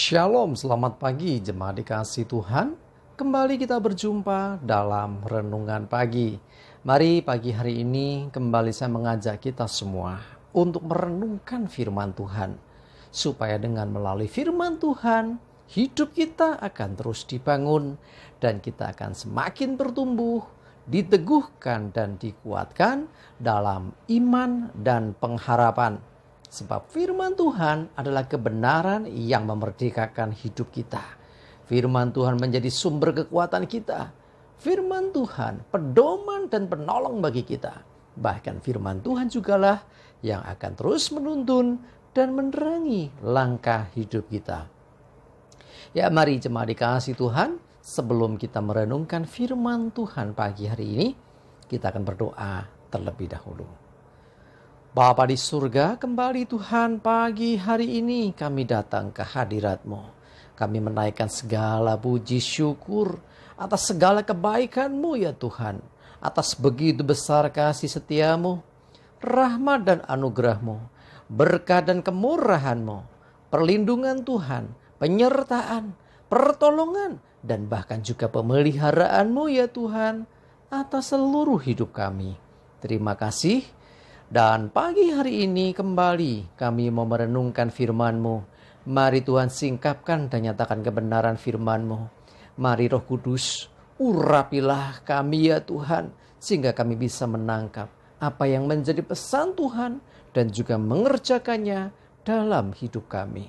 Shalom, selamat pagi jemaat dikasih Tuhan. Kembali kita berjumpa dalam renungan pagi. Mari pagi hari ini kembali saya mengajak kita semua untuk merenungkan firman Tuhan. Supaya dengan melalui firman Tuhan, hidup kita akan terus dibangun dan kita akan semakin bertumbuh, diteguhkan dan dikuatkan dalam iman dan pengharapan. Sebab firman Tuhan adalah kebenaran yang memerdekakan hidup kita. Firman Tuhan menjadi sumber kekuatan kita. Firman Tuhan pedoman dan penolong bagi kita. Bahkan firman Tuhan jugalah yang akan terus menuntun dan menerangi langkah hidup kita. Ya, mari jemaat dikasih Tuhan, sebelum kita merenungkan firman Tuhan pagi hari ini, kita akan berdoa terlebih dahulu. Bapa di surga, kembali Tuhan pagi hari ini kami datang ke hadirat-Mu. Kami menaikkan segala puji syukur atas segala kebaikan-Mu ya Tuhan. Atas begitu besar kasih setia-Mu, rahmat dan anugerah-Mu, berkat dan kemurahan-Mu, perlindungan Tuhan, penyertaan, pertolongan, dan bahkan juga pemeliharaan-Mu ya Tuhan atas seluruh hidup kami. Terima kasih. Dan pagi hari ini kembali kami mau merenungkan firman-Mu. Mari Tuhan singkapkan dan nyatakan kebenaran firman-Mu. Mari Roh Kudus urapilah kami ya Tuhan. Sehingga kami bisa menangkap apa yang menjadi pesan Tuhan dan juga mengerjakannya dalam hidup kami.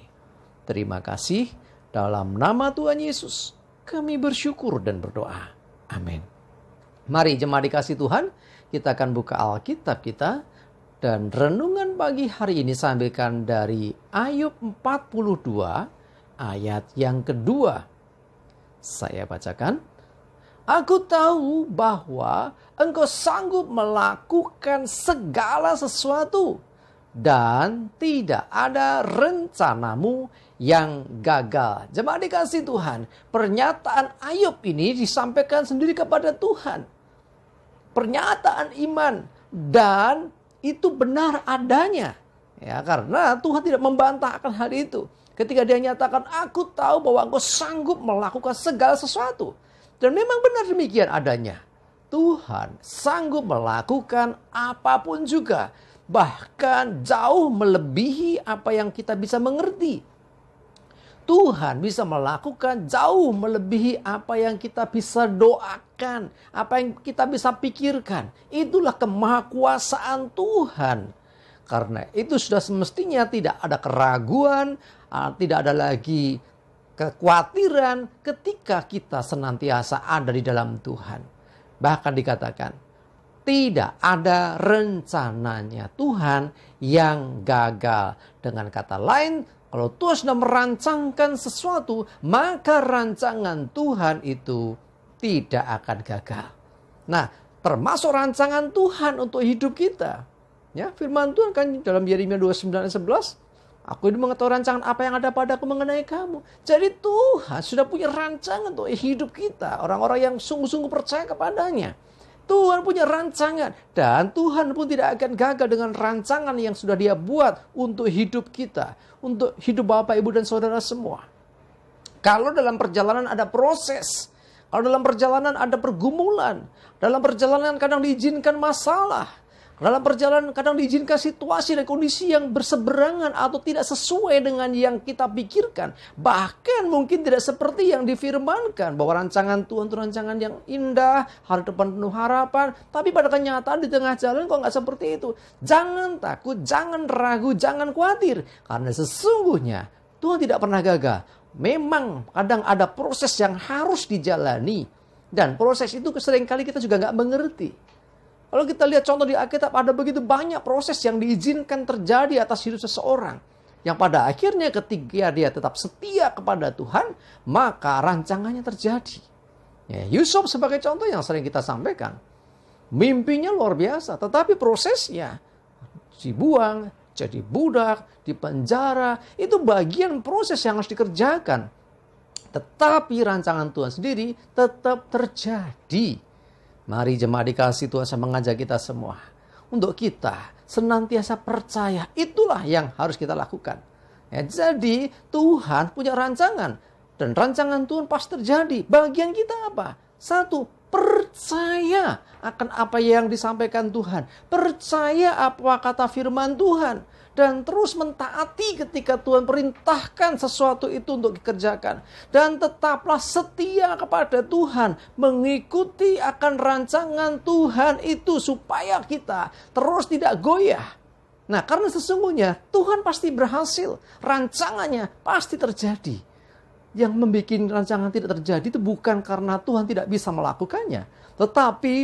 Terima kasih. Dalam nama Tuhan Yesus kami bersyukur dan berdoa. Amin. Mari jemaat dikasih Tuhan, kita akan buka Alkitab kita. Dan renungan pagi hari ini saya ambilkan dari Ayub 42 ayat yang kedua. Saya bacakan. Aku tahu bahwa engkau sanggup melakukan segala sesuatu dan tidak ada rencanamu yang gagal. Jemaat dikasih Tuhan, pernyataan Ayub ini disampaikan sendiri kepada Tuhan. Pernyataan iman dan itu benar adanya. Ya, karena Tuhan tidak membantahkan hal itu. Ketika dia nyatakan, aku tahu bahwa engkau sanggup melakukan segala sesuatu. Dan memang benar demikian adanya. Tuhan sanggup melakukan apapun juga. Bahkan jauh melebihi apa yang kita bisa mengerti. Tuhan bisa melakukan jauh melebihi apa yang kita bisa doakan, apa yang kita bisa pikirkan. Itulah kemahakuasaan Tuhan. Karena itu sudah semestinya tidak ada keraguan, tidak ada lagi kekhawatiran ketika kita senantiasa ada di dalam Tuhan. Bahkan dikatakan, tidak ada rencananya Tuhan yang gagal. Dengan kata lain, kalau Tuhan sudah merancangkan sesuatu, maka rancangan Tuhan itu tidak akan gagal. Nah, termasuk rancangan Tuhan untuk hidup kita. Ya, firman Tuhan kan dalam Yeremia 29:11, aku ini mengetahui rancangan apa yang ada padaku mengenai kamu. Jadi Tuhan sudah punya rancangan untuk hidup kita. Orang-orang yang sungguh-sungguh percaya kepadanya. Tuhan punya rancangan dan Tuhan pun tidak akan gagal dengan rancangan yang sudah Dia buat untuk hidup kita, untuk hidup Bapak, Ibu, dan Saudara semua. Kalau dalam perjalanan ada proses, kalau dalam perjalanan ada pergumulan, dalam perjalanan kadang diizinkan masalah, dalam perjalanan kadang diizinkan situasi dan kondisi yang berseberangan atau tidak sesuai dengan yang kita pikirkan. Bahkan mungkin tidak seperti yang difirmankan. Bahwa rancangan Tuhan itu rancangan yang indah, hari depan penuh harapan. Tapi pada kenyataan di tengah jalan kok nggak seperti itu. Jangan takut, jangan ragu, jangan khawatir. Karena sesungguhnya Tuhan tidak pernah gagal. Memang kadang ada proses yang harus dijalani. Dan proses itu seringkali kita juga nggak mengerti. Kalau kita lihat contoh di Alkitab, ada begitu banyak proses yang diizinkan terjadi atas hidup seseorang. Yang pada akhirnya ketika dia tetap setia kepada Tuhan, maka rancangannya terjadi. Ya, Yusuf sebagai contoh yang sering kita sampaikan. Mimpinya luar biasa, tetapi prosesnya dibuang, jadi budak, dipenjara. Itu bagian proses yang harus dikerjakan. Tetapi rancangan Tuhan sendiri tetap terjadi. Mari jemaat dikasih Tuhan, saya mengajak kita semua untuk kita senantiasa percaya. Itulah yang harus kita lakukan. Ya, jadi Tuhan punya rancangan. Dan rancangan Tuhan pasti terjadi. Bagian kita apa? Satu, percaya akan apa yang disampaikan Tuhan. Percaya apa kata firman Tuhan. Dan terus mentaati ketika Tuhan perintahkan sesuatu itu untuk dikerjakan. Dan tetaplah setia kepada Tuhan. Mengikuti akan rancangan Tuhan itu supaya kita terus tidak goyah. Nah, karena sesungguhnya Tuhan pasti berhasil. Rancangannya pasti terjadi. Yang membuat rancangan tidak terjadi itu bukan karena Tuhan tidak bisa melakukannya. Tetapi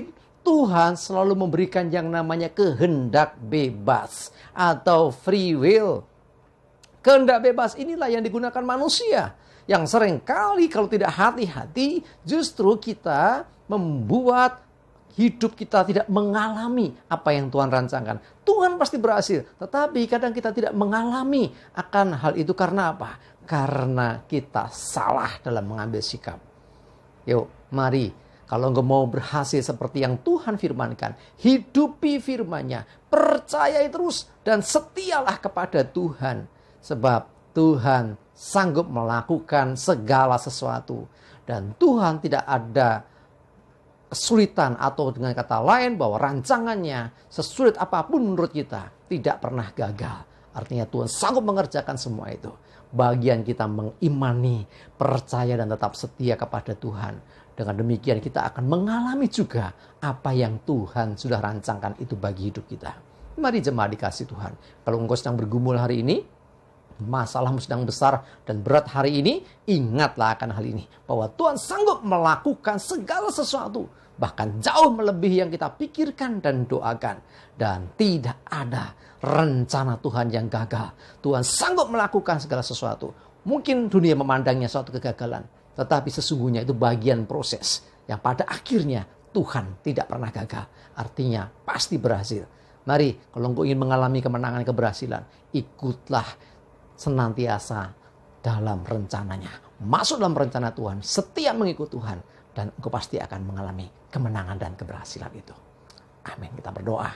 Tuhan selalu memberikan yang namanya kehendak bebas atau free will. Kehendak bebas inilah yang digunakan manusia. Yang seringkali kalau tidak hati-hati justru kita membuat hidup kita tidak mengalami apa yang Tuhan rancangkan. Tuhan pasti berhasil, tetapi kadang kita tidak mengalami akan hal itu karena apa? Karena kita salah dalam mengambil sikap. Yuk, mari. Kalau engkau mau berhasil seperti yang Tuhan firmankan, hidupi firman-Nya, percayai terus dan setialah kepada Tuhan. Sebab Tuhan sanggup melakukan segala sesuatu. Dan Tuhan tidak ada kesulitan atau dengan kata lain bahwa rancangannya sesulit apapun menurut kita tidak pernah gagal. Artinya Tuhan sanggup mengerjakan semua itu. Bagian kita mengimani, percaya dan tetap setia kepada Tuhan. Dengan demikian kita akan mengalami juga apa yang Tuhan sudah rancangkan itu bagi hidup kita. Mari jemaat dikasih Tuhan. Kalau engkau sedang bergumul hari ini, masalahmu sedang besar dan berat hari ini, ingatlah akan hal ini. Bahwa Tuhan sanggup melakukan segala sesuatu. Bahkan jauh melebihi yang kita pikirkan dan doakan. Dan tidak ada rencana Tuhan yang gagal. Tuhan sanggup melakukan segala sesuatu. Mungkin dunia memandangnya suatu kegagalan. Tetapi sesungguhnya itu bagian proses. Yang pada akhirnya Tuhan tidak pernah gagal. Artinya pasti berhasil. Mari kalau engkau ingin mengalami kemenangan keberhasilan. Ikutlah senantiasa dalam rencananya. Masuk dalam rencana Tuhan. Setia mengikut Tuhan. Dan engkau pasti akan mengalami kemenangan dan keberhasilan itu. Amin. Kita berdoa.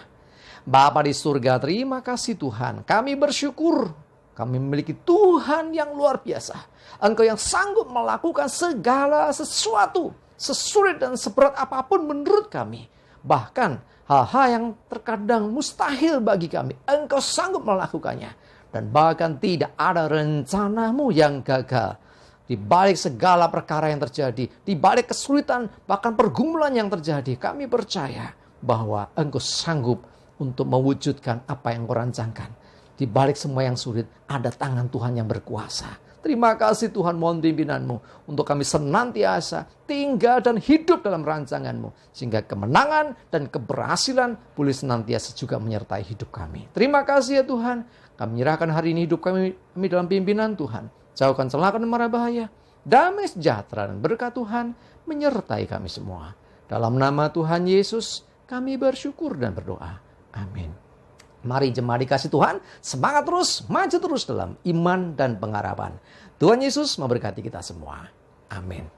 Bapa di surga, terima kasih Tuhan. Kami bersyukur. Kami memiliki Tuhan yang luar biasa. Engkau yang sanggup melakukan segala sesuatu. Sesulit dan seberat apapun menurut kami. Bahkan hal-hal yang terkadang mustahil bagi kami. Engkau sanggup melakukannya. Dan bahkan tidak ada rencanamu yang gagal. Di balik segala perkara yang terjadi. Di balik kesulitan bahkan pergumulan yang terjadi. Kami percaya bahwa engkau sanggup untuk mewujudkan apa yang kau rancangkan. Di balik semua yang sulit, ada tangan Tuhan yang berkuasa. Terima kasih Tuhan, mohon pimpinanmu untuk kami senantiasa tinggal dan hidup dalam rancanganmu. Sehingga kemenangan dan keberhasilan boleh senantiasa juga menyertai hidup kami. Terima kasih ya Tuhan, kami menyerahkan hari ini hidup kami dalam pimpinan Tuhan. Jauhkan celaka dan mara bahaya. Damai sejahtera dan berkat Tuhan menyertai kami semua. Dalam nama Tuhan Yesus, kami bersyukur dan berdoa. Amin. Mari jemaat dikasih Tuhan, semangat terus, maju terus dalam iman dan pengharapan. Tuhan Yesus memberkati kita semua. Amin.